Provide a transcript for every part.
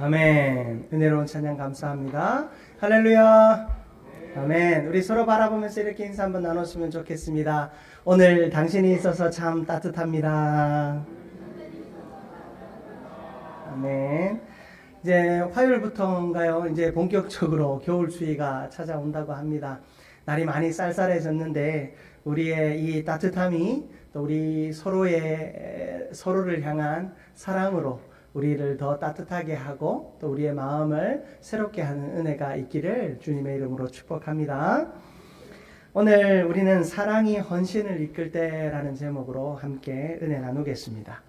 아멘. 은혜로운 찬양 감사합니다. 할렐루야. 아멘. 우리 서로 바라보면서 이렇게 인사 한번 나눴으면 좋겠습니다. 오늘 당신이 있어서 참 따뜻합니다. 아멘. 이제 화요일부터인가요? 이제 본격적으로 겨울 추위가 찾아온다고 합니다. 날이 많이 쌀쌀해졌는데 우리의 이 따뜻함이 또 우리 서로를 향한 사랑으로 우리를 더 따뜻하게 하고 또 우리의 마음을 새롭게 하는 은혜가 있기를 주님의 이름으로 축복합니다. 오늘 우리는 사랑이 헌신을 이끌 때라는 제목으로 함께 은혜 나누겠습니다.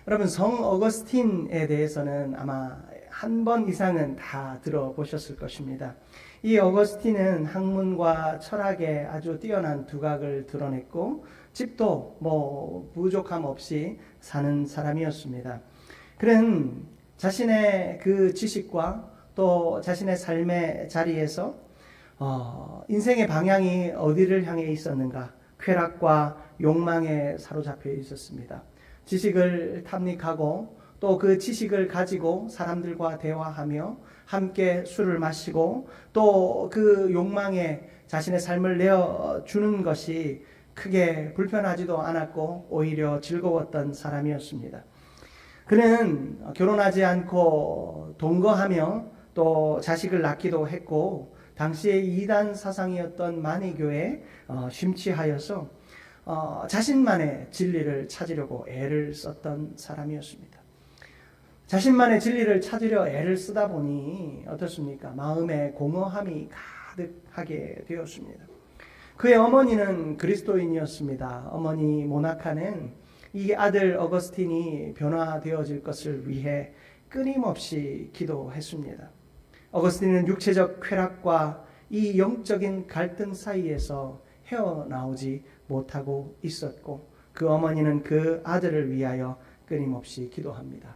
여러분, 성 어거스틴에 대해서는 아마 한 번 이상은 다 들어보셨을 것입니다. 이 어거스틴은 학문과 철학에 아주 뛰어난 두각을 드러냈고 집도 부족함 없이 사는 사람이었습니다. 그는 자신의 그 지식과 또 자신의 삶의 자리에서 인생의 방향이 어디를 향해 있었는가? 쾌락과 욕망에 사로잡혀 있었습니다. 지식을 탐닉하고 또 그 지식을 가지고 사람들과 대화하며 함께 술을 마시고 또 그 욕망에 자신의 삶을 내어주는 것이 크게 불편하지도 않았고 오히려 즐거웠던 사람이었습니다. 그는 결혼하지 않고 동거하며 또 자식을 낳기도 했고 당시의 이단 사상이었던 만이교에 심취하여서 자신만의 진리를 찾으려고 애를 썼던 사람이었습니다. 자신만의 진리를 찾으려 애를 쓰다 보니 어떻습니까? 마음에 공허함이 가득하게 되었습니다. 그의 어머니는 그리스도인이었습니다. 어머니 모나카는 이 아들 어거스틴이 변화되어질 것을 위해 끊임없이 기도했습니다. 어거스틴은 육체적 쾌락과 이 영적인 갈등 사이에서 헤어나오지 못하고 있었고 그 어머니는 그 아들을 위하여 끊임없이 기도합니다.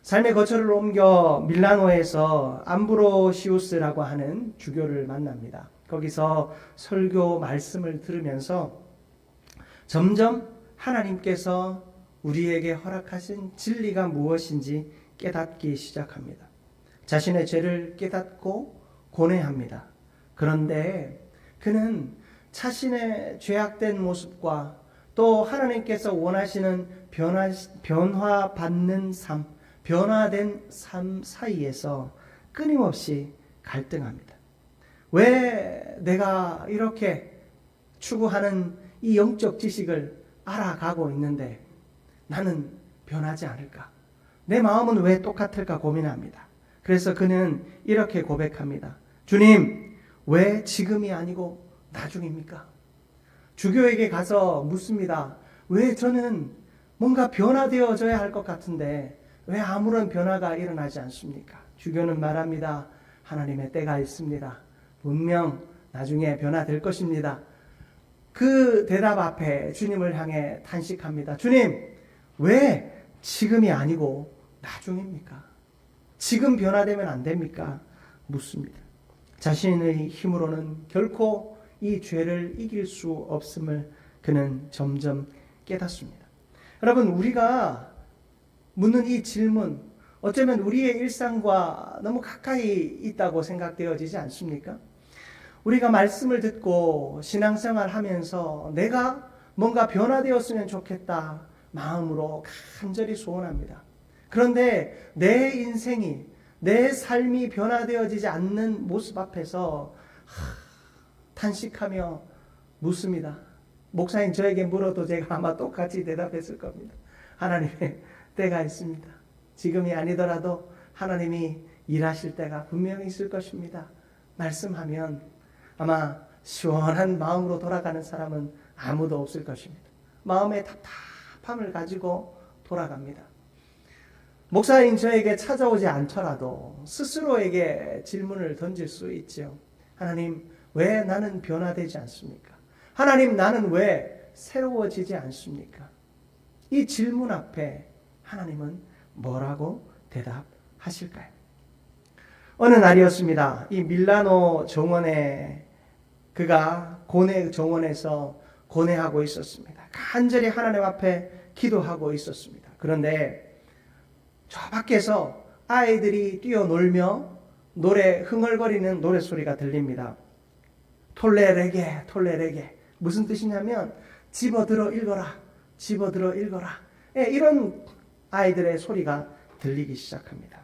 삶의 거처를 옮겨 밀라노에서 암브로시우스라고 하는 주교를 만납니다. 거기서 설교 말씀을 들으면서 점점 하나님께서 우리에게 허락하신 진리가 무엇인지 깨닫기 시작합니다. 자신의 죄를 깨닫고 고뇌합니다. 그런데 그는 자신의 죄악된 모습과 또 하나님께서 원하시는 변화받는 삶, 변화된 삶 사이에서 끊임없이 갈등합니다. 왜 내가 이렇게 추구하는 이 영적 지식을 알아가고 있는데 나는 변하지 않을까? 내 마음은 왜 똑같을까 고민합니다. 그래서 그는 이렇게 고백합니다. 주님, 왜 지금이 아니고 나중입니까? 주교에게 가서 묻습니다. 왜 저는 뭔가 변화되어져야 할 것 같은데 왜 아무런 변화가 일어나지 않습니까? 주교는 말합니다. 하나님의 때가 있습니다. 분명 나중에 변화될 것입니다. 그 대답 앞에 주님을 향해 탄식합니다. 주님, 왜 지금이 아니고 나중입니까? 지금 변화되면 안 됩니까? 묻습니다. 자신의 힘으로는 결코 이 죄를 이길 수 없음을 그는 점점 깨닫습니다. 여러분, 우리가 묻는 이 질문, 어쩌면 우리의 일상과 너무 가까이 있다고 생각되어지지 않습니까? 우리가 말씀을 듣고 신앙생활 하면서 내가 뭔가 변화되었으면 좋겠다 마음으로 간절히 소원합니다. 그런데 내 인생이, 내 삶이 변화되어지지 않는 모습 앞에서 탄식하며 묻습니다. 목사님, 저에게 물어도 제가 아마 똑같이 대답했을 겁니다. 하나님의 때가 있습니다. 지금이 아니더라도 하나님이 일하실 때가 분명히 있을 것입니다. 말씀하면 아마 시원한 마음으로 돌아가는 사람은 아무도 없을 것입니다. 마음의 답답함을 가지고 돌아갑니다. 목사인 저에게 찾아오지 않더라도 스스로에게 질문을 던질 수 있죠. 하나님, 왜 나는 변화되지 않습니까? 하나님, 나는 왜 새로워지지 않습니까? 이 질문 앞에 하나님은 뭐라고 대답하실까요? 어느 날이었습니다. 이 밀라노 정원에 그가 고뇌 정원에서 고뇌하고 있었습니다. 간절히 하나님 앞에 기도하고 있었습니다. 그런데 저 밖에서 아이들이 뛰어놀며 흥얼거리는 노래소리가 들립니다. 톨레레게 톨레레게, 무슨 뜻이냐면 집어들어 읽어라, 집어들어 읽어라. 이런 아이들의 소리가 들리기 시작합니다.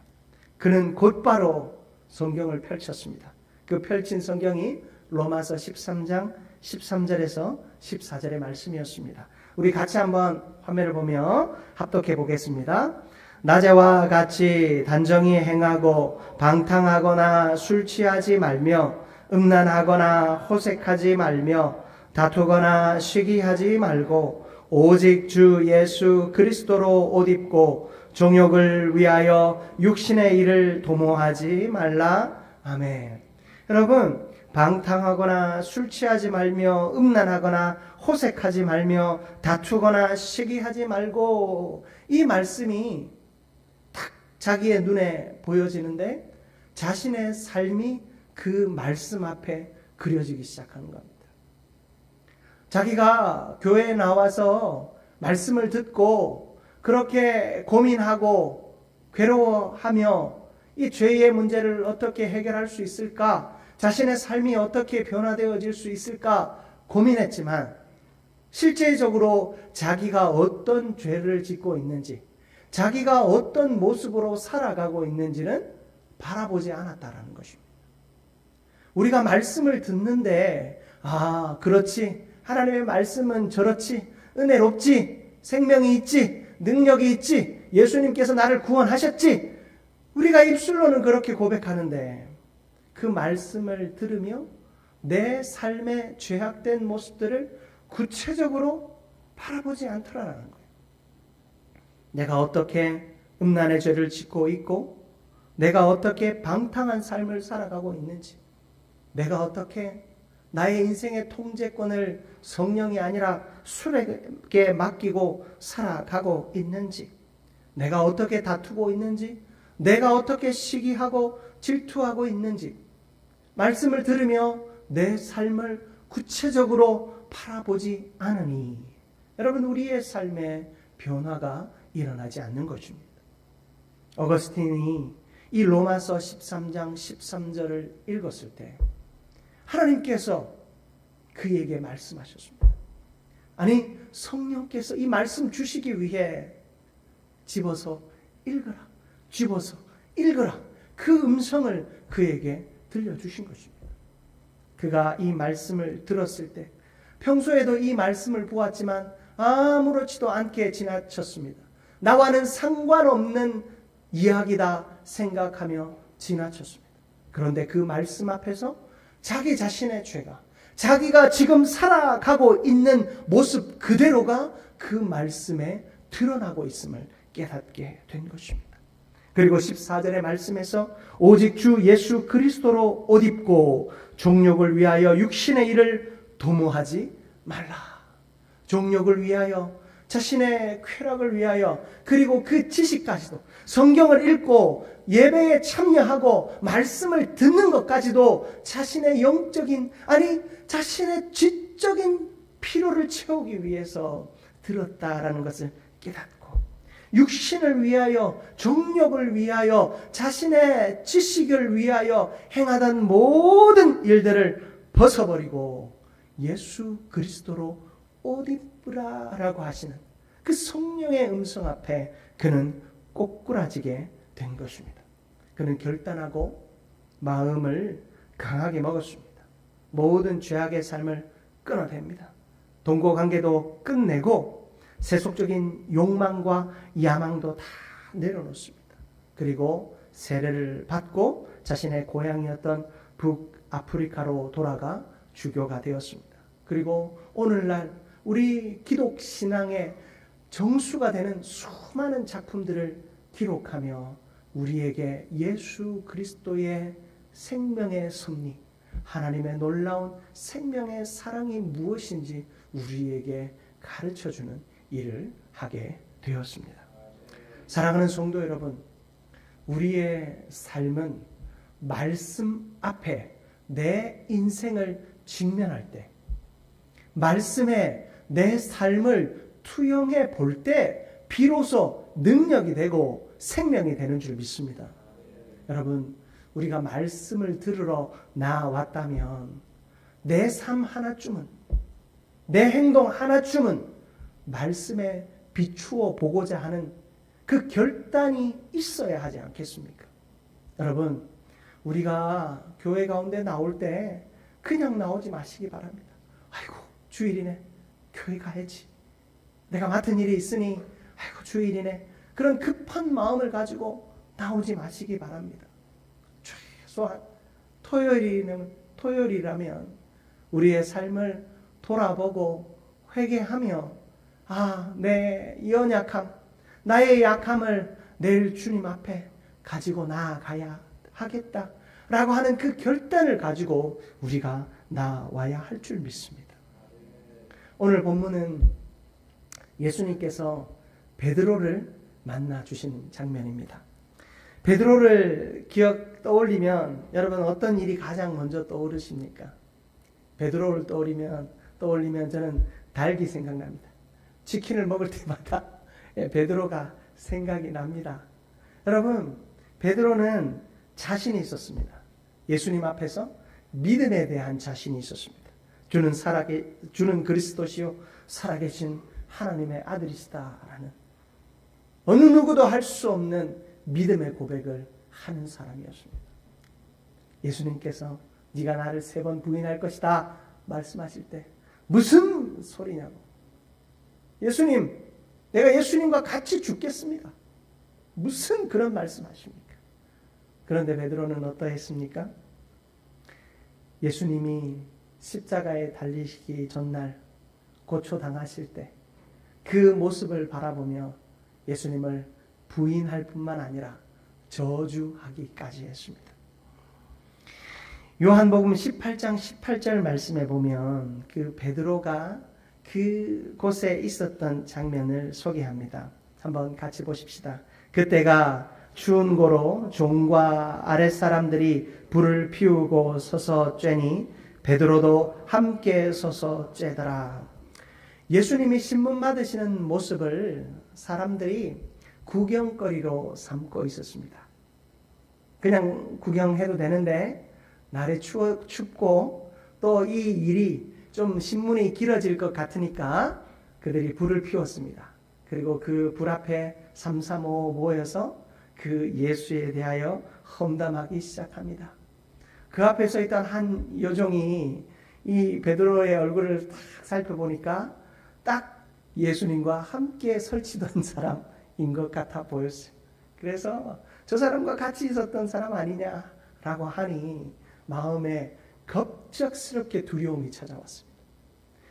그는 곧바로 성경을 펼쳤습니다. 그 펼친 성경이 로마서 13장 13절에서 14절의 말씀이었습니다. 우리 같이 한번 화면을 보며 합독해 보겠습니다. 낮에와 같이 단정히 행하고 방탕하거나 술 취하지 말며 음란하거나 호색하지 말며 다투거나 시기하지 말고 오직 주 예수 그리스도로 옷 입고 정욕을 위하여 육신의 일을 도모하지 말라. 아멘. 여러분, 방탕하거나 술 취하지 말며 음란하거나 호색하지 말며 다투거나 시기하지 말고, 이 말씀이 딱 자기의 눈에 보여지는데 자신의 삶이 그 말씀 앞에 그려지기 시작하는 겁니다. 자기가 교회에 나와서 말씀을 듣고 그렇게 고민하고 괴로워하며 이 죄의 문제를 어떻게 해결할 수 있을까, 자신의 삶이 어떻게 변화되어질 수 있을까 고민했지만 실제적으로 자기가 어떤 죄를 짓고 있는지, 자기가 어떤 모습으로 살아가고 있는지는 바라보지 않았다라는 것입니다. 우리가 말씀을 듣는데 그렇지, 하나님의 말씀은 저렇지, 은혜롭지, 생명이 있지, 능력이 있지, 예수님께서 나를 구원하셨지, 우리가 입술로는 그렇게 고백하는데 그 말씀을 들으며 내 삶의 죄악된 모습들을 구체적으로 바라보지 않더라는 거예요. 내가 어떻게 음란의 죄를 짓고 있고, 내가 어떻게 방탕한 삶을 살아가고 있는지, 내가 어떻게 나의 인생의 통제권을 성령이 아니라 술에게 맡기고 살아가고 있는지, 내가 어떻게 다투고 있는지, 내가 어떻게 시기하고 질투하고 있는지 말씀을 들으며 내 삶을 구체적으로 바라보지 않으니 여러분, 우리의 삶에 변화가 일어나지 않는 것입니다. 어거스틴이 이 로마서 13장 13절을 읽었을 때 하나님께서 그에게 말씀하셨습니다. 아니, 성령께서 이 말씀 주시기 위해 집어서 읽어라, 집어서 읽어라, 그 음성을 그에게 들려주신 것입니다. 그가 이 말씀을 들었을 때 평소에도 이 말씀을 보았지만 아무렇지도 않게 지나쳤습니다. 나와는 상관없는 이야기다 생각하며 지나쳤습니다. 그런데 그 말씀 앞에서 자기 자신의 죄가, 자기가 지금 살아가고 있는 모습 그대로가 그 말씀에 드러나고 있음을 깨닫게 된 것입니다. 그리고 14절의 말씀에서 오직 주 예수 그리스도로 옷 입고 종욕을 위하여 육신의 일을 도모하지 말라. 종욕을 위하여, 자신의 쾌락을 위하여, 그리고 그 지식까지도, 성경을 읽고 예배에 참여하고 말씀을 듣는 것까지도 자신의 영적인, 아니 자신의 지적인 필요를 채우기 위해서 들었다라는 것을 깨닫고, 육신을 위하여, 정욕을 위하여, 자신의 지식을 위하여 행하던 모든 일들을 벗어버리고 예수 그리스도로 옷 입으라라고 하시는 그 성령의 음성 앞에 그는 꼬꾸라지게 된 것입니다. 그는 결단하고 마음을 강하게 먹었습니다. 모든 죄악의 삶을 끊어냅니다. 동거관계도 끝내고 세속적인 욕망과 야망도 다 내려놓습니다. 그리고 세례를 받고 자신의 고향이었던 북아프리카로 돌아가 주교가 되었습니다. 그리고 오늘날 우리 기독 신앙의 정수가 되는 수많은 작품들을 기록하며 우리에게 예수 그리스도의 생명의 섭리, 하나님의 놀라운 생명의 사랑이 무엇인지 우리에게 가르쳐주는 일을 하게 되었습니다. 사랑하는 성도 여러분, 우리의 삶은 말씀 앞에 내 인생을 직면할 때, 말씀에 내 삶을 투영해 볼 때 비로소 능력이 되고 생명이 되는 줄 믿습니다. 여러분, 우리가 말씀을 들으러 나왔다면 내 삶 하나쯤은, 내 행동 하나쯤은 말씀에 비추어 보고자 하는 그 결단이 있어야 하지 않겠습니까? 여러분, 우리가 교회 가운데 나올 때 그냥 나오지 마시기 바랍니다. 아이고, 주일이네. 교회 가야지. 내가 맡은 일이 있으니 아이고, 주일이네. 그런 급한 마음을 가지고 나오지 마시기 바랍니다. 최소한 토요일이라면 우리의 삶을 돌아보고 회개하며 내 연약함, 나의 약함을 내일 주님 앞에 가지고 나아가야 하겠다라고 하는 그 결단을 가지고 우리가 나와야 할 줄 믿습니다. 오늘 본문은 예수님께서 베드로를 만나 주신 장면입니다. 베드로를 떠올리면 여러분 어떤 일이 가장 먼저 떠오르십니까? 베드로를 떠올리면 저는 닭이 생각납니다. 치킨을 먹을 때마다 베드로가 생각이 납니다. 여러분, 베드로는 자신이 있었습니다. 예수님 앞에서 믿음에 대한 자신이 있었습니다. 주는 그리스도시요 살아계신 하나님의 아들이시다라는 어느 누구도 할 수 없는 믿음의 고백을 하는 사람이었습니다. 예수님께서 네가 나를 3번 부인할 것이다 말씀하실 때 무슨 소리냐고. 예수님, 내가 예수님과 같이 죽겠습니다. 무슨 그런 말씀하십니까? 그런데 베드로는 어떠했습니까? 예수님이 십자가에 달리시기 전날 고초당하실 때 그 모습을 바라보며 예수님을 부인할 뿐만 아니라 저주하기까지 했습니다. 요한복음 18장 18절 말씀에 보면 그 베드로가 그곳에 있었던 장면을 소개합니다. 한번 같이 보십시다. 그때가 추운 고로 종과 아랫사람들이 불을 피우고 서서 쬐니 베드로도 함께 서서 쬐더라. 예수님이 신문 받으시는 모습을 사람들이 구경거리로 삼고 있었습니다. 그냥 구경해도 되는데 날에 춥고 또 이 일이 좀 신문이 길어질 것 같으니까 그들이 불을 피웠습니다. 그리고 그 불 앞에 삼삼오오 모여서 그 예수에 대하여 험담하기 시작합니다. 그 앞에 서 있던 한 여종이 이 베드로의 얼굴을 딱 살펴보니까 딱 예수님과 함께 설치던 사람인 것 같아 보였어요. 그래서 저 사람과 같이 있었던 사람 아니냐라고 하니 마음에 갑작스럽게 두려움이 찾아왔습니다.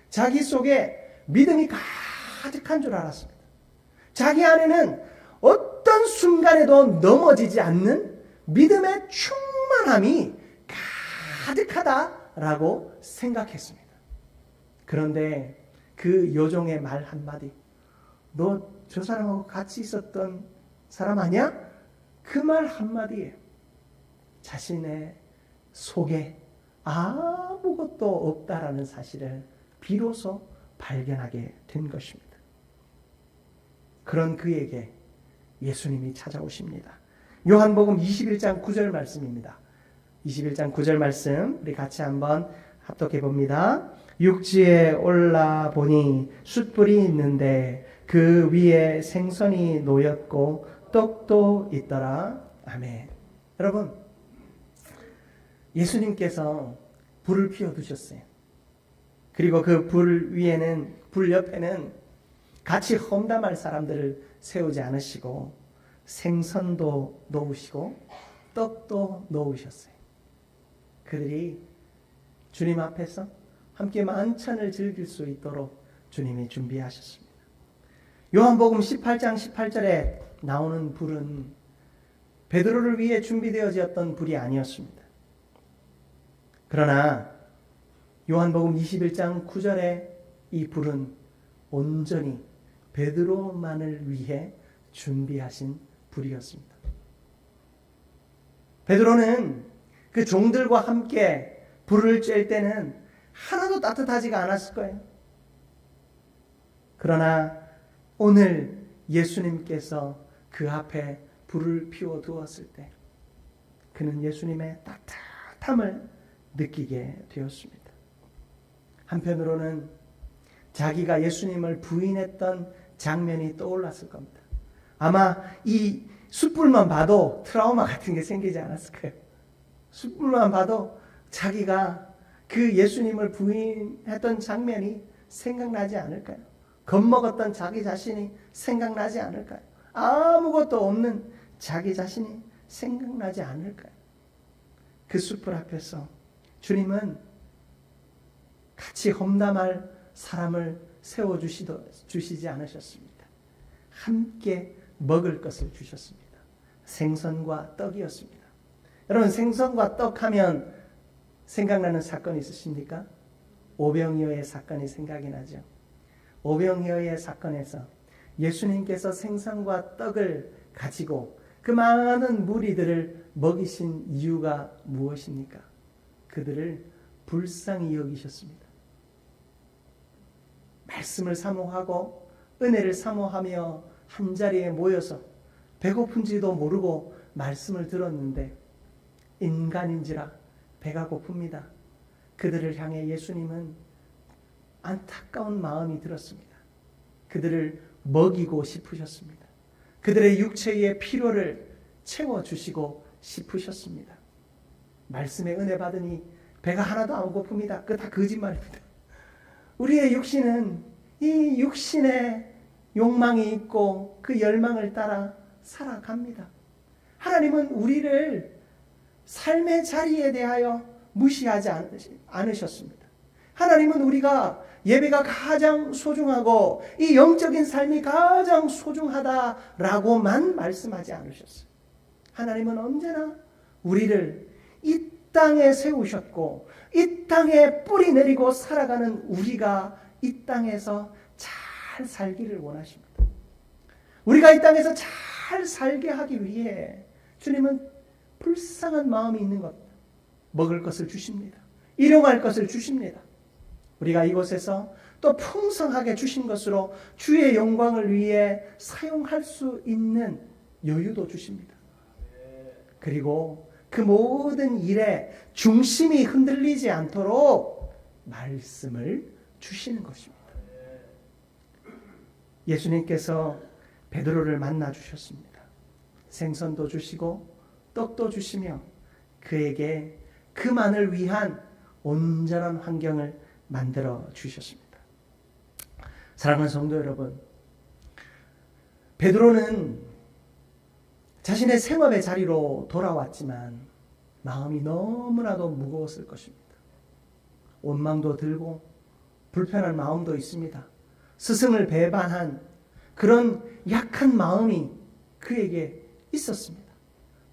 자기 속에 믿음이 가득한 줄 알았습니다. 자기 안에는 어떤 순간에도 넘어지지 않는 믿음의 충만함이 가득하다라고 생각했습니다. 그런데 그 여종의 말 한마디, 너 저 사람하고 같이 있었던 사람 아니야? 그 말 한마디에 자신의 속에 아무것도 없다라는 사실을 비로소 발견하게 된 것입니다. 그런 그에게 예수님이 찾아오십니다. 요한복음 21장 9절 말씀입니다. 21장 9절 말씀 우리 같이 한번 합독해 봅니다. 육지에 올라 보니 숯불이 있는데 그 위에 생선이 놓였고 떡도 있더라. 아멘. 여러분, 예수님께서 불을 피워 두셨어요. 그리고 그 불 위에는, 불 옆에는 같이 험담할 사람들을 세우지 않으시고 생선도 놓으시고 떡도 놓으셨어요. 그들이 주님 앞에서 함께 만찬을 즐길 수 있도록 주님이 준비하셨습니다. 요한복음 18장 18절에 나오는 불은 베드로를 위해 준비되어졌던 불이 아니었습니다. 그러나 요한복음 21장 9절에 이 불은 온전히 베드로만을 위해 준비하신 불이었습니다. 베드로는 그 종들과 함께 불을 쬐 때는 하나도 따뜻하지가 않았을 거예요. 그러나 오늘 예수님께서 그 앞에 불을 피워 두었을 때 그는 예수님의 따뜻함을 느끼게 되었습니다. 한편으로는 자기가 예수님을 부인했던 장면이 떠올랐을 겁니다. 아마 이 숯불만 봐도 트라우마 같은 게 생기지 않았을 거예요. 숯불만 봐도 자기가 그 예수님을 부인했던 장면이 생각나지 않을까요? 겁먹었던 자기 자신이 생각나지 않을까요? 아무것도 없는 자기 자신이 생각나지 않을까요? 그 숯불 앞에서 주님은 같이 험담할 사람을 세워주시지 않으셨습니다. 함께 먹을 것을 주셨습니다. 생선과 떡이었습니다. 여러분, 생선과 떡 하면 생각나는 사건이 있으십니까? 오병이어의 사건이 생각이 나죠. 오병이어의 사건에서 예수님께서 생선과 떡을 가지고 그 많은 무리들을 먹이신 이유가 무엇입니까? 그들을 불쌍히 여기셨습니다. 말씀을 사모하고 은혜를 사모하며 한자리에 모여서 배고픈지도 모르고 말씀을 들었는데 인간인지라 배가 고픕니다. 그들을 향해 예수님은 안타까운 마음이 들었습니다. 그들을 먹이고 싶으셨습니다. 그들의 육체의 필요를 채워주시고 싶으셨습니다. 말씀에 은혜 받으니 배가 하나도 안 고픕니다. 그거 다 거짓말입니다. 우리의 육신은 이 육신의 욕망이 있고 그 열망을 따라 살아갑니다. 하나님은 우리를 삶의 자리에 대하여 무시하지 않으셨습니다. 하나님은 우리가 예배가 가장 소중하고 이 영적인 삶이 가장 소중하다라고만 말씀하지 않으셨어요. 하나님은 언제나 우리를 이 땅에 세우셨고 이 땅에 뿌리 내리고 살아가는 우리가 이 땅에서 잘 살기를 원하십니다. 우리가 이 땅에서 잘 살게 하기 위해 주님은 불쌍한 마음이 있는 겁니다. 먹을 것을 주십니다. 일용할 것을 주십니다. 우리가 이곳에서 또 풍성하게 주신 것으로 주의 영광을 위해 사용할 수 있는 여유도 주십니다. 그리고 그 모든 일에 중심이 흔들리지 않도록 말씀을 주시는 것입니다. 예수님께서 베드로를 만나 주셨습니다. 생선도 주시고 떡도 주시며 그에게 그만을 위한 온전한 환경을 만들어 주셨습니다. 사랑하는 성도 여러분, 베드로는 자신의 생업의 자리로 돌아왔지만 마음이 너무나도 무거웠을 것입니다. 원망도 들고 불편한 마음도 있습니다. 스승을 배반한 그런 약한 마음이 그에게 있었습니다.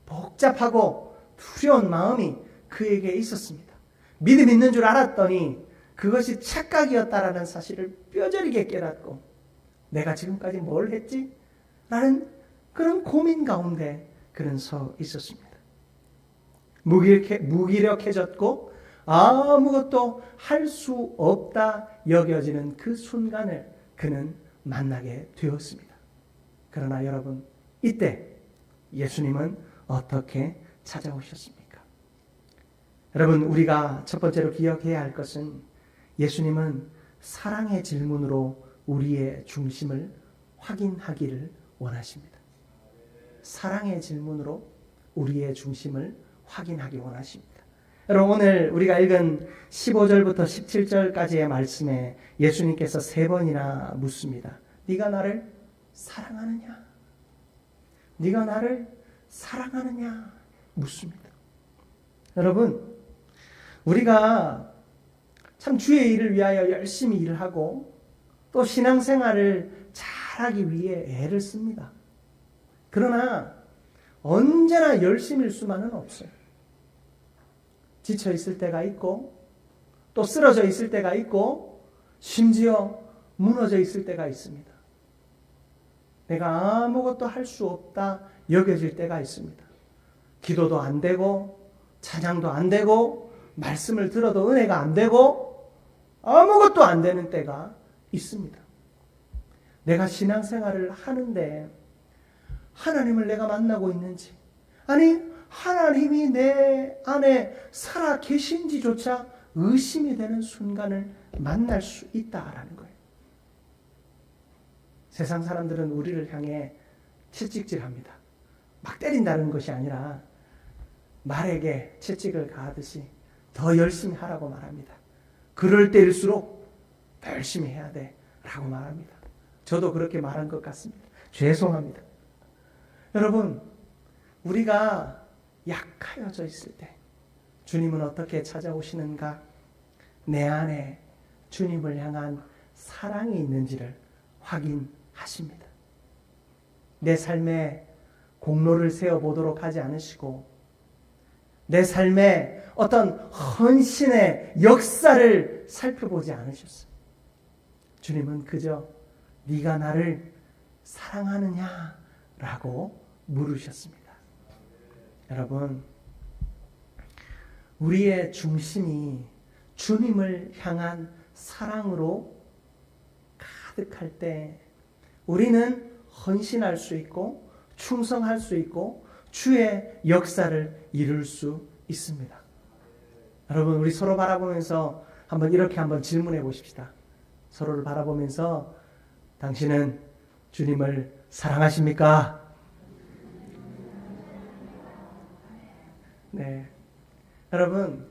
복잡하고 두려운 마음이 그에게 있었습니다. 믿음 있는 줄 알았더니 그것이 착각이었다라는 사실을 뼈저리게 깨닫고 내가 지금까지 뭘 했지? 라는 그런 고민 가운데 그는 서 있었습니다. 무기력해졌고 아무것도 할 수 없다 여겨지는 그 순간을 그는 만나게 되었습니다. 그러나 여러분, 이때 예수님은 어떻게 찾아오셨습니까? 여러분, 우리가 첫 번째로 기억해야 할 것은 예수님은 사랑의 질문으로 우리의 중심을 확인하기를 원하십니다. 사랑의 질문으로 우리의 중심을 확인하기 원하십니다. 여러분, 오늘 우리가 읽은 15절부터 17절까지의 말씀에 예수님께서 3번이나 묻습니다. 네가 나를 사랑하느냐? 네가 나를 사랑하느냐? 묻습니다. 여러분, 우리가 참 주의 일을 위하여 열심히 일을 하고 또 신앙생활을 잘하기 위해 애를 씁니다. 그러나 언제나 열심일 수만은 없어요. 지쳐 있을 때가 있고 또 쓰러져 있을 때가 있고 심지어 무너져 있을 때가 있습니다. 내가 아무것도 할 수 없다 여겨질 때가 있습니다. 기도도 안 되고 찬양도 안 되고 말씀을 들어도 은혜가 안 되고 아무것도 안 되는 때가 있습니다. 내가 신앙생활을 하는데 하나님을 내가 만나고 있는지, 아니 하나님이 내 안에 살아 계신지조차 의심이 되는 순간을 만날 수 있다라는 거예요. 세상 사람들은 우리를 향해 채찍질합니다. 막 때린다는 것이 아니라 말에게 채찍을 가하듯이 더 열심히 하라고 말합니다. 그럴 때일수록 더 열심히 해야 돼 라고 말합니다. 저도 그렇게 말한 것 같습니다. 죄송합니다. 여러분, 우리가 약하여져 있을 때 주님은 어떻게 찾아오시는가? 내 안에 주님을 향한 사랑이 있는지를 확인하십니다. 내 삶에 공로를 세워보도록 하지 않으시고 내 삶에 어떤 헌신의 역사를 살펴보지 않으셨어요. 주님은 그저 네가 나를 사랑하느냐? 라고 물으셨습니다. 여러분, 우리의 중심이 주님을 향한 사랑으로 가득할 때 우리는 헌신할 수 있고 충성할 수 있고 주의 역사를 이룰 수 있습니다. 여러분, 우리 서로 바라보면서 이렇게 질문해 보십시다. 서로를 바라보면서 당신은 주님을 사랑하십니까? 네. 여러분,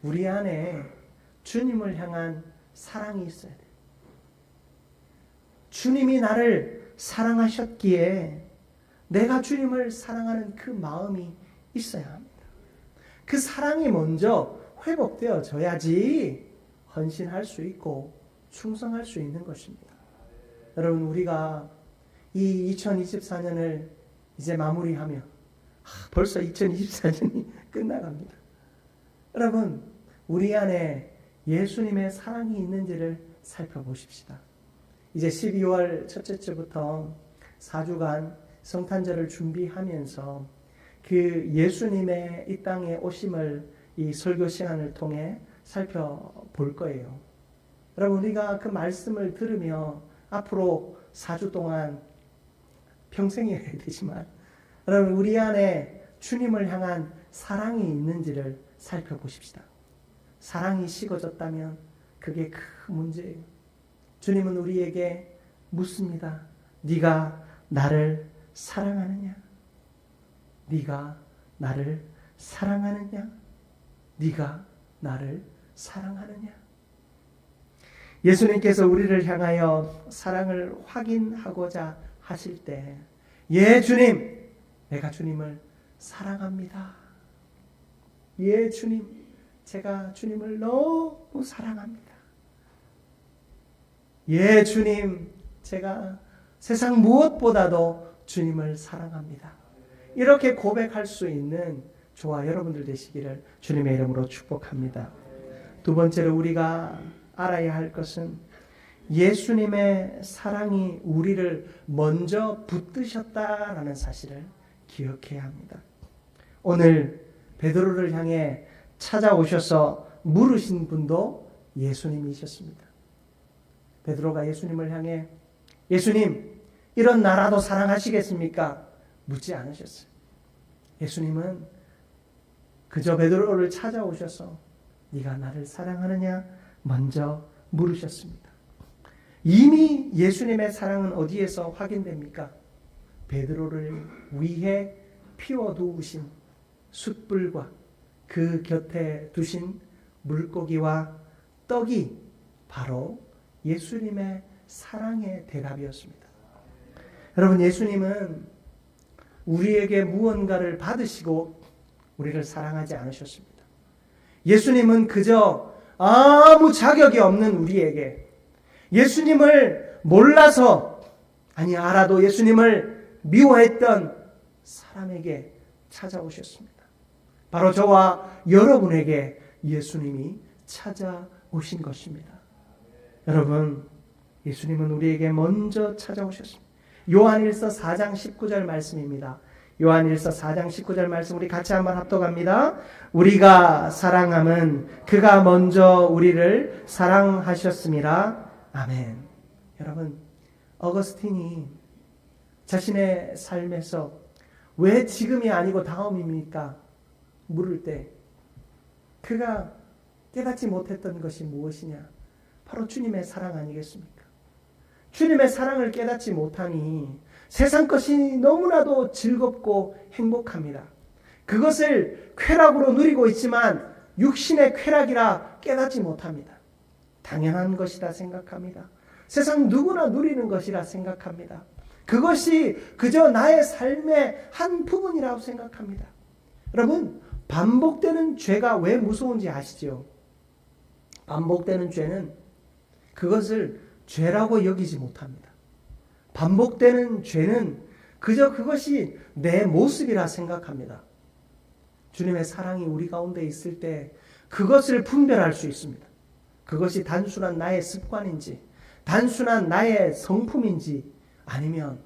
우리 안에 주님을 향한 사랑이 있어야 돼요. 주님이 나를 사랑하셨기에 내가 주님을 사랑하는 그 마음이 있어야 합니다. 그 사랑이 먼저 회복되어져야지 헌신할 수 있고 충성할 수 있는 것입니다. 여러분, 우리가 이 2024년을 이제 마무리하며 벌써 2024년이 끝나갑니다. 여러분, 우리 안에 예수님의 사랑이 있는지를 살펴보십시다. 이제 12월 첫째 주부터 4주간 성탄절을 준비하면서 그 예수님의 이 땅에 오심을 이 설교 시간을 통해 살펴볼 거예요. 여러분, 우리가 그 말씀을 들으며 앞으로 4주 동안 평생이어야 되지만 여러분, 우리 안에 주님을 향한 사랑이 있는지를 살펴보십시다. 사랑이 식어졌다면 그게 큰 문제예요. 주님은 우리에게 묻습니다. 네가 나를 사랑하느냐? 네가 나를 사랑하느냐? 네가 나를 사랑하느냐? 예수님께서 우리를 향하여 사랑을 확인하고자 하실 때, 예, 주님, 내가 주님을 사랑합니다. 예, 주님, 제가 주님을 너무 사랑합니다. 예, 주님, 제가 세상 무엇보다도 주님을 사랑합니다. 이렇게 고백할 수 있는 저와 여러분들 되시기를 주님의 이름으로 축복합니다. 두 번째로 우리가 알아야 할 것은 예수님의 사랑이 우리를 먼저 붙드셨다라는 사실을 기억해야 합니다. 오늘 베드로를 향해 찾아오셔서 물으신 분도 예수님이셨습니다. 베드로가 예수님을 향해 예수님, 이런 나라도 사랑하시겠습니까? 묻지 않으셨어요. 예수님은 그저 베드로를 찾아오셔서 네가 나를 사랑하느냐? 먼저 물으셨습니다. 이미 예수님의 사랑은 어디에서 확인됩니까? 베드로를 위해 피워두신 숯불과 그 곁에 두신 물고기와 떡이 바로 예수님의 사랑의 대답이었습니다. 여러분, 예수님은 우리에게 무언가를 받으시고 우리를 사랑하지 않으셨습니다. 예수님은 그저 아무 자격이 없는 우리에게, 예수님을 몰라서, 아니 알아도 예수님을 미워했던 사람에게 찾아오셨습니다. 바로 저와 여러분에게 예수님이 찾아오신 것입니다. 여러분, 예수님은 우리에게 먼저 찾아오셨습니다. 요한일서 4장 19절 말씀입니다. 요한일서 4장 19절 말씀 우리 같이 한번 합독합니다. 우리가 사랑함은 그가 먼저 우리를 사랑하셨음이라. 아멘. 여러분, 어거스틴이 자신의 삶에서 왜 지금이 아니고 다음입니까? 물을 때 그가 깨닫지 못했던 것이 무엇이냐? 바로 주님의 사랑 아니겠습니까? 주님의 사랑을 깨닫지 못하니 세상 것이 너무나도 즐겁고 행복합니다. 그것을 쾌락으로 누리고 있지만 육신의 쾌락이라 깨닫지 못합니다. 당연한 것이라 생각합니다. 세상 누구나 누리는 것이라 생각합니다. 그것이 그저 나의 삶의 한 부분이라고 생각합니다. 여러분, 반복되는 죄가 왜 무서운지 아시죠? 반복되는 죄는 그것을 죄라고 여기지 못합니다. 반복되는 죄는 그저 그것이 내 모습이라 생각합니다. 주님의 사랑이 우리 가운데 있을 때 그것을 분별할 수 있습니다. 그것이 단순한 나의 습관인지, 단순한 나의 성품인지, 아니면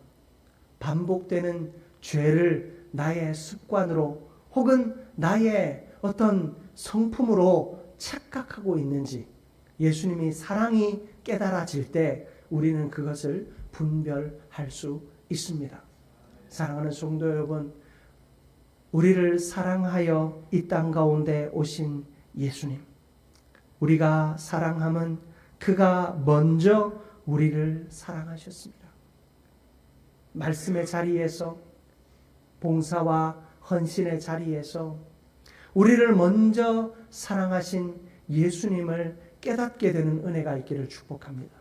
반복되는 죄를 나의 습관으로 혹은 나의 어떤 성품으로 착각하고 있는지, 예수님이 사랑이 깨달아질 때 우리는 그것을 분별할 수 있습니다. 사랑하는 성도 여러분, 우리를 사랑하여 이 땅 가운데 오신 예수님, 우리가 사랑함은 그가 먼저 우리를 사랑하셨습니다. 말씀의 자리에서, 봉사와 헌신의 자리에서 우리를 먼저 사랑하신 예수님을 깨닫게 되는 은혜가 있기를 축복합니다.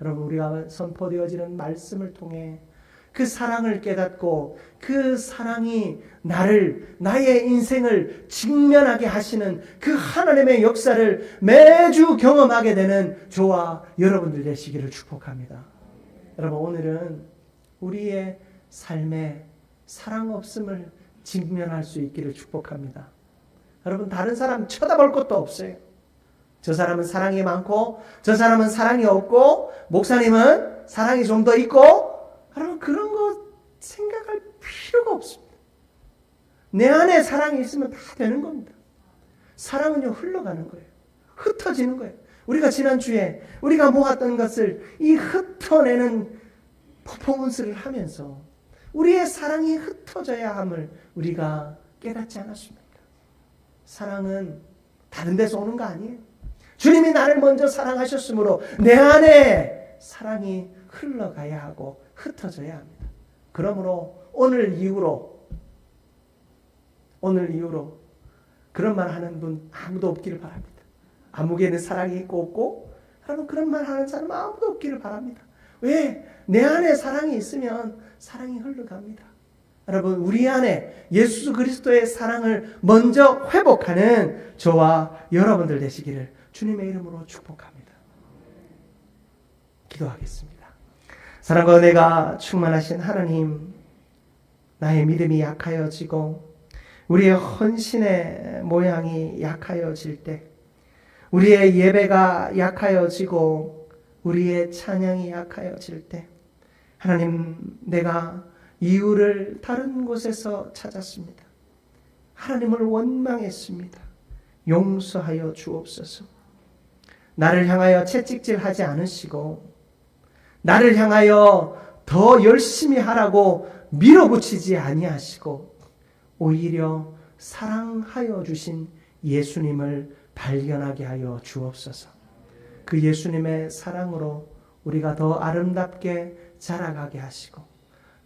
여러분, 우리가 선포되어지는 말씀을 통해 그 사랑을 깨닫고 그 사랑이 나의 인생을 직면하게 하시는 그 하나님의 역사를 매주 경험하게 되는 저와 여러분들 되시기를 축복합니다. 여러분, 오늘은 우리의 삶에 사랑 없음을 직면할 수 있기를 축복합니다. 여러분, 다른 사람 쳐다볼 것도 없어요. 저 사람은 사랑이 많고 저 사람은 사랑이 없고 목사님은 사랑이 좀 더 있고, 여러분, 그런 거 생각할 필요가 없습니다. 내 안에 사랑이 있으면 다 되는 겁니다. 사랑은요, 흘러가는 거예요. 흩어지는 거예요. 우리가 지난주에 우리가 모았던 것을 이 흩어내는 퍼포먼스를 하면서 우리의 사랑이 흩어져야 함을 우리가 깨닫지 않았습니까? 사랑은 다른 데서 오는 거 아니에요. 주님이 나를 먼저 사랑하셨으므로 내 안에 사랑이 흘러가야 하고 흩어져야 합니다. 그러므로 오늘 이후로 그런 말 하는 분 아무도 없기를 바랍니다. 아무개는 사랑이 있고 없고, 여러분, 그런 말 하는 사람 아무도 없기를 바랍니다. 왜? 내 안에 사랑이 있으면 사랑이 흘러갑니다. 여러분, 우리 안에 예수 그리스도의 사랑을 먼저 회복하는 저와 여러분들 되시기를 주님의 이름으로 축복합니다. 기도하겠습니다. 사랑과 은혜가 충만하신 하나님, 나의 믿음이 약하여지고 우리의 헌신의 모양이 약하여질 때, 우리의 예배가 약하여지고 우리의 찬양이 약하여질 때, 하나님, 내가 이유를 다른 곳에서 찾았습니다. 하나님을 원망했습니다. 용서하여 주옵소서. 나를 향하여 채찍질하지 않으시고 나를 향하여 더 열심히 하라고 밀어붙이지 아니하시고 오히려 사랑하여 주신 예수님을 발견하게 하여 주옵소서. 그 예수님의 사랑으로 우리가 더 아름답게 자라가게 하시고,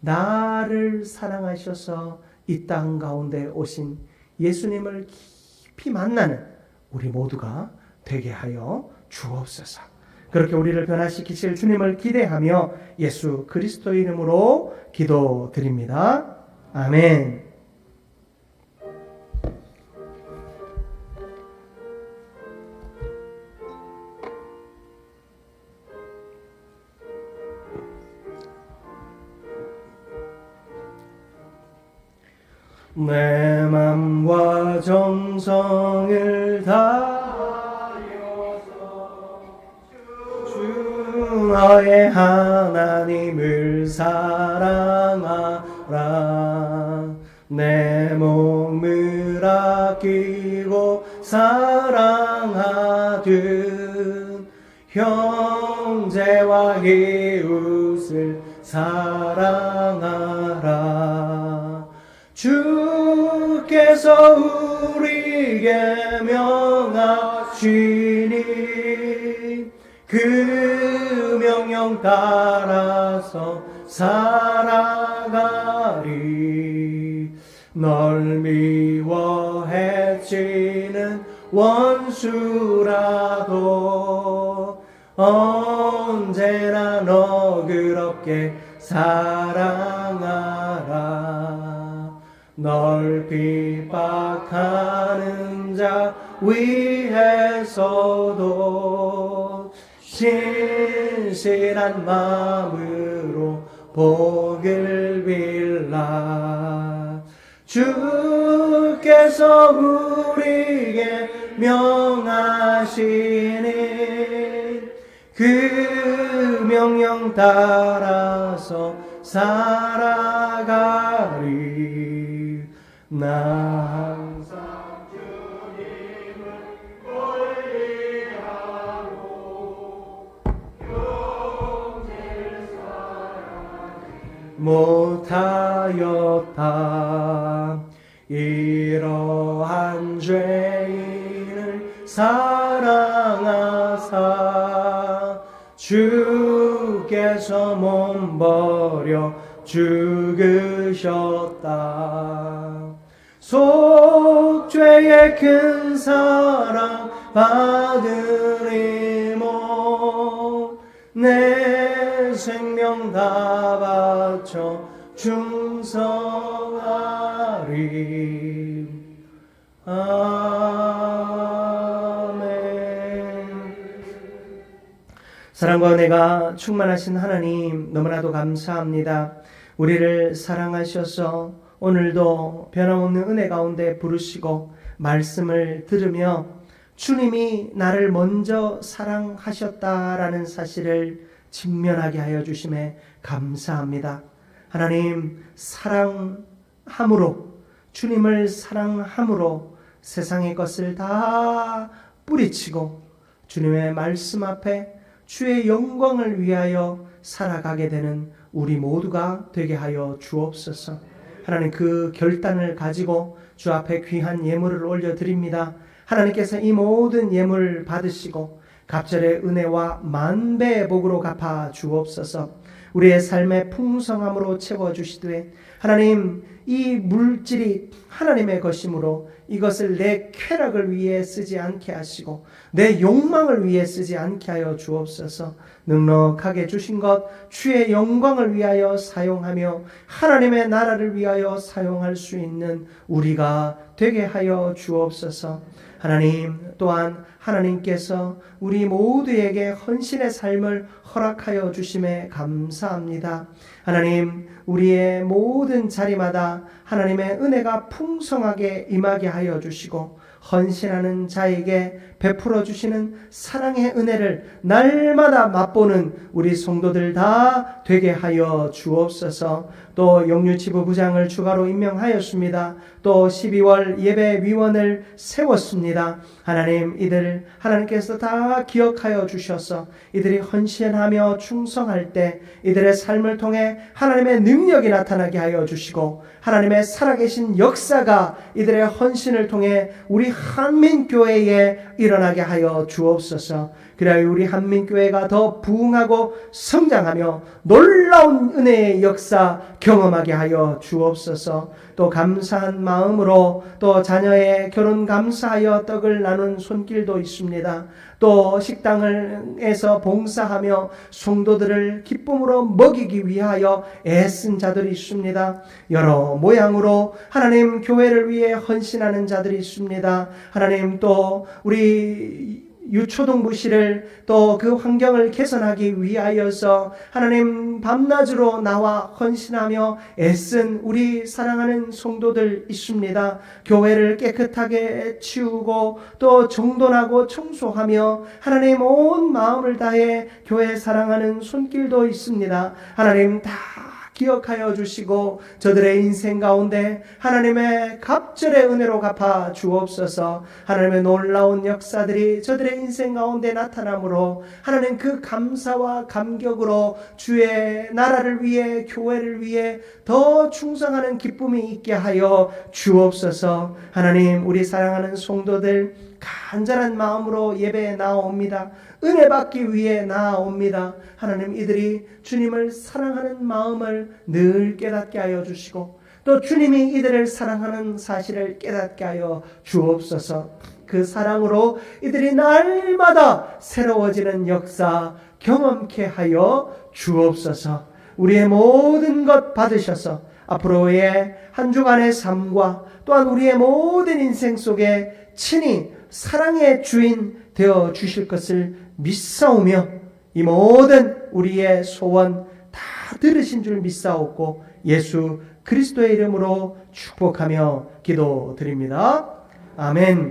나를 사랑하셔서 이 땅 가운데 오신 예수님을 깊이 만나는 우리 모두가 되게 하여 주옵소서. 그렇게 우리를 변화시키실 주님을 기대하며 예수 그리스도의 이름으로 기도드립니다. 아멘. 내 맘과 정성을 다하여서 주 너의 하나님을 사랑하라. 내 몸을 아끼고 사랑하듯 형제와 이웃을 사랑하라. 주께서 우리에게 명하시니 그 명령 따라서 살아가리. 널 미워 해치는 원수라도 언제나 너그럽게 사랑하라. 널 핍박하는 자 위에서도 신실한 마음으로 복을 빌라. 주께서 우리에게 명하시니 그 명령 따라서 살아가리. 나 항상 주님을 멀리하고 영질 사랑하지 못하였다. 이러한 죄인을 사랑하사 주께서 몸버려 죽으셨다. 속죄의 큰 사랑 받으리모 내 생명 다 바쳐 충성하리. 아멘. 사랑과 은혜가 충만하신 하나님, 너무나도 감사합니다. 우리를 사랑하셔서 오늘도 변함없는 은혜 가운데 부르시고 말씀을 들으며 주님이 나를 먼저 사랑하셨다라는 사실을 직면하게 하여 주심에 감사합니다. 하나님, 사랑함으로, 주님을 사랑함으로 세상의 것을 다 뿌리치고 주님의 말씀 앞에 주의 영광을 위하여 살아가게 되는 우리 모두가 되게 하여 주옵소서. 하나님, 그 결단을 가지고 주 앞에 귀한 예물을 올려드립니다. 하나님께서 이 모든 예물 받으시고 갑절의 은혜와 만배의 복으로 갚아 주옵소서. 우리의 삶의 풍성함으로 채워주시되 하나님, 이 물질이 하나님의 것이므로 이것을 내 쾌락을 위해 쓰지 않게 하시고 내 욕망을 위해 쓰지 않게 하여 주옵소서. 넉넉하게 주신 것 주의 영광을 위하여 사용하며 하나님의 나라를 위하여 사용할 수 있는 우리가 되게 하여 주옵소서. 하나님, 또한 하나님께서 우리 모두에게 헌신의 삶을 허락하여 주심에 감사합니다. 하나님, 우리의 모든 자리마다 하나님의 은혜가 풍성하게 임하게 하여 주시고 헌신하는 자에게 베풀어 주시는 사랑의 은혜를 날마다 맛보는 우리 성도들 다 되게 하여 주옵소서. 또 영유치부부장을 추가로 임명하였습니다. 또 12월 예배위원을 세웠습니다. 하나님, 이들 하나님께서 다 기억하여 주셔서 이들이 헌신하며 충성할 때 이들의 삶을 통해 하나님의 능력이 나타나게 하여 주시고 하나님의 살아계신 역사가 이들의 헌신을 통해 우리 한민교회에 일어나게 하여 주옵소서. 그래야 우리 한민교회가 더 부흥하고 성장하며 놀라운 은혜의 역사 경험하게 하여 주옵소서. 또 감사한 마음으로 또 자녀의 결혼 감사하여 떡을 나눈 손길도 있습니다. 또 식당에서 봉사하며 성도들을 기쁨으로 먹이기 위하여 애쓴 자들이 있습니다. 여러 모양으로 하나님 교회를 위해 헌신하는 자들이 있습니다. 하나님, 또 우리 유초동부시를 또 그 환경을 개선하기 위하여서 하나님 밤낮으로 나와 헌신하며 애쓴 우리 사랑하는 성도들 있습니다. 교회를 깨끗하게 치우고 또 정돈하고 청소하며 하나님 온 마음을 다해 교회 사랑하는 손길도 있습니다. 하나님, 다 기억하여 주시고 저들의 인생 가운데 하나님의 갑절의 은혜로 갚아 주옵소서. 하나님의 놀라운 역사들이 저들의 인생 가운데 나타나므로 하나님 그 감사와 감격으로 주의 나라를 위해 교회를 위해 더 충성하는 기쁨이 있게 하여 주옵소서. 하나님, 우리 사랑하는 성도들 간절한 마음으로 예배에 나옵니다. 은혜 받기 위해 나옵니다. 하나님, 이들이 주님을 사랑하는 마음을 늘 깨닫게 하여 주시고 또 주님이 이들을 사랑하는 사실을 깨닫게 하여 주옵소서. 그 사랑으로 이들이 날마다 새로워지는 역사 경험케 하여 주옵소서. 우리의 모든 것 받으셔서 앞으로의 한 주간의 삶과 또한 우리의 모든 인생 속에 친히 사랑의 주인 되어 주실 것을 믿사오며 이 모든 우리의 소원 다 들으신 줄 믿사옵고 예수 그리스도의 이름으로 축복하며 기도드립니다. 아멘.